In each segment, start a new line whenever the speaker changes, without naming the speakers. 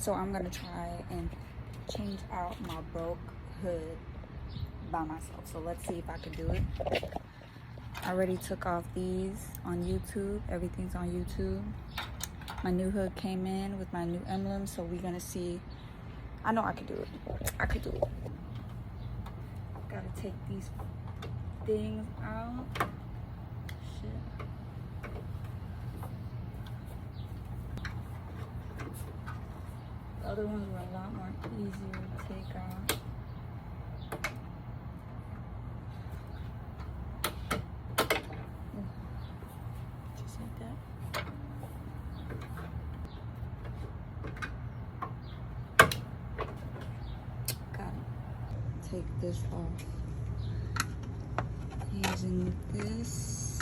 So I'm gonna try and change out my broke hood by myself. So let's see if I can do it. I already took off these on YouTube. Everything's on YouTube. My new hood came in with my new emblem, so we're gonna see. I know I can do it. I could do it. Gotta take these things out. Shit. The other ones were a lot more easier to take out. Just like that. Got it. Take this off using this.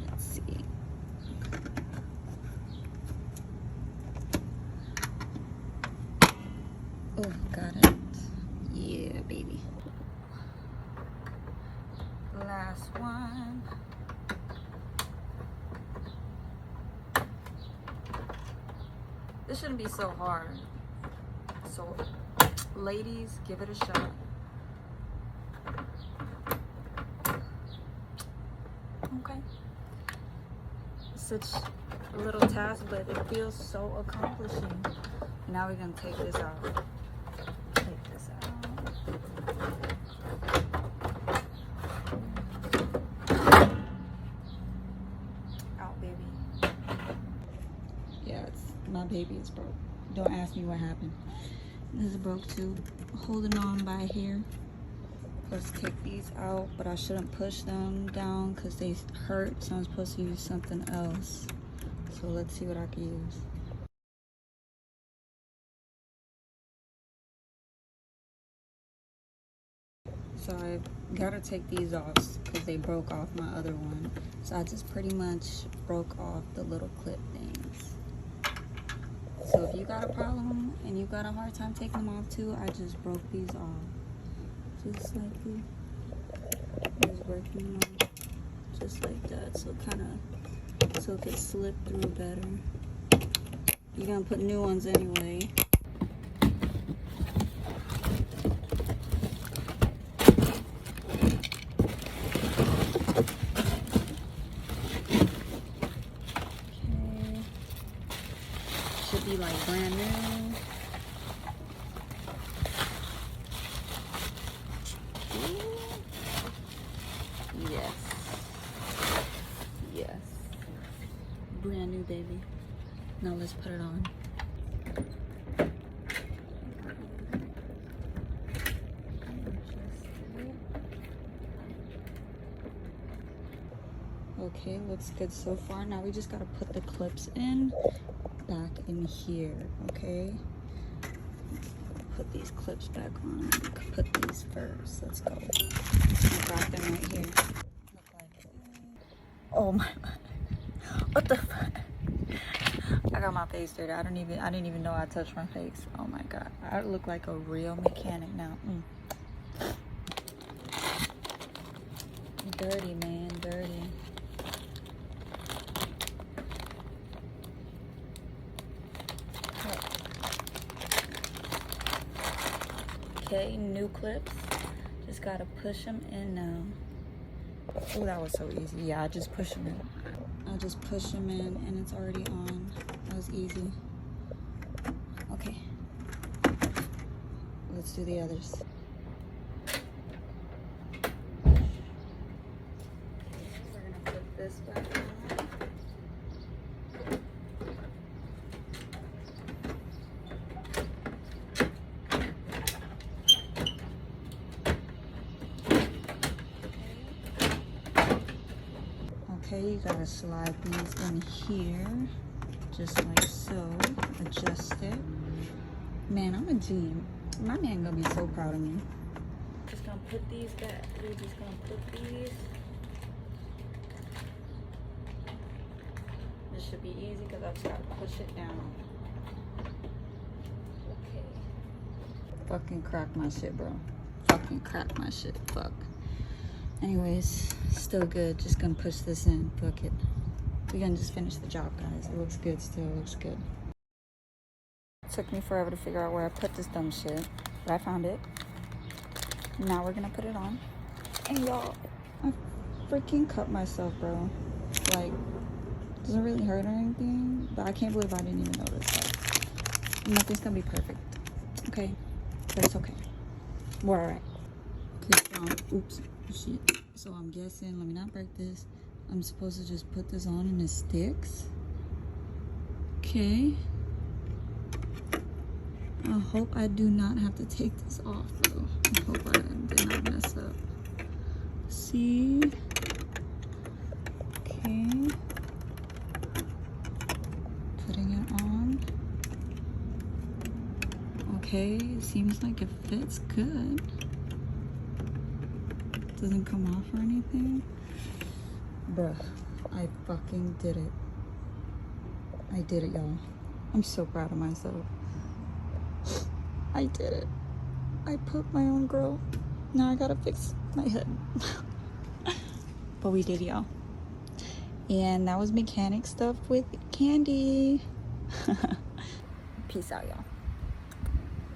Let's see. Oh, got it. Yeah, baby. Last one. This shouldn't be so hard. So, ladies, give it a shot. Okay. Such a little task, but it feels so accomplishing. Now we're gonna take this out. Take this out. Out, baby. Yeah, my baby is broke. Don't ask me what happened. This is broke too. Holding on by here. Let's take these out, but I shouldn't push them down because they hurt, so I'm supposed to use something else. So let's see what I can use. So I gotta take these off because they broke off my other one. So I just pretty much broke off the little clip things. So if you got a problem and you got a hard time taking them off too, I just broke these off. Just like this. Just breaking them off. Just like that. So so it could slip through better. You're gonna put new ones anyway. Should be like brand new. Yes. Yes. Brand new, baby. Now let's put it on. Okay, looks good so far. Now we just gotta put the clips in. Back in here, okay? Put these clips back on. Put these first. Let's go. I got them right here. Look like oh my! What the fuck? I got my face dirty. I didn't even know I touched my face. Oh my god! I look like a real mechanic now. Dirty, man, dirty. Okay, new clips. Just gotta push them in now. Oh, that was so easy. Yeah, I just push them in. I just push them in and it's already on. That was easy. Okay. Let's do the others. We're gonna put this back on. Okay, you gotta slide these in here, just like so. Adjust it. Man, I'm a G. My man gonna be so proud of me. Just gonna put these back. We're just gonna put these. This should be easy because I just gotta push it down. Okay. Fucking crack my shit, bro. Fucking crack my shit. Fuck. Anyways, still good. Just gonna push this in. Fuck it. We're gonna just finish the job, guys. It looks good still. It looks good. Took me forever to figure out where I put this dumb shit, but I found it. Now we're gonna put it on. And y'all, I freaking cut myself, bro. Like, doesn't really hurt or anything, but I can't believe I didn't even notice that. Nothing's gonna be perfect, okay? But it's okay. We're alright. Okay, so, oops, shit. So I'm guessing, let me not break this. I'm supposed to just put this on and it sticks. Okay. I hope I do not have to take this off, though. I hope I did not mess up. See? Okay. Putting it on. Okay, it seems like it fits good. Doesn't come off or anything. Bruh, I fucking did it. I did it, y'all. I'm so proud of myself. I did it. I put my own girl. Now I gotta fix my head. But we did, y'all. And that was mechanic stuff with Candy. Peace out, y'all.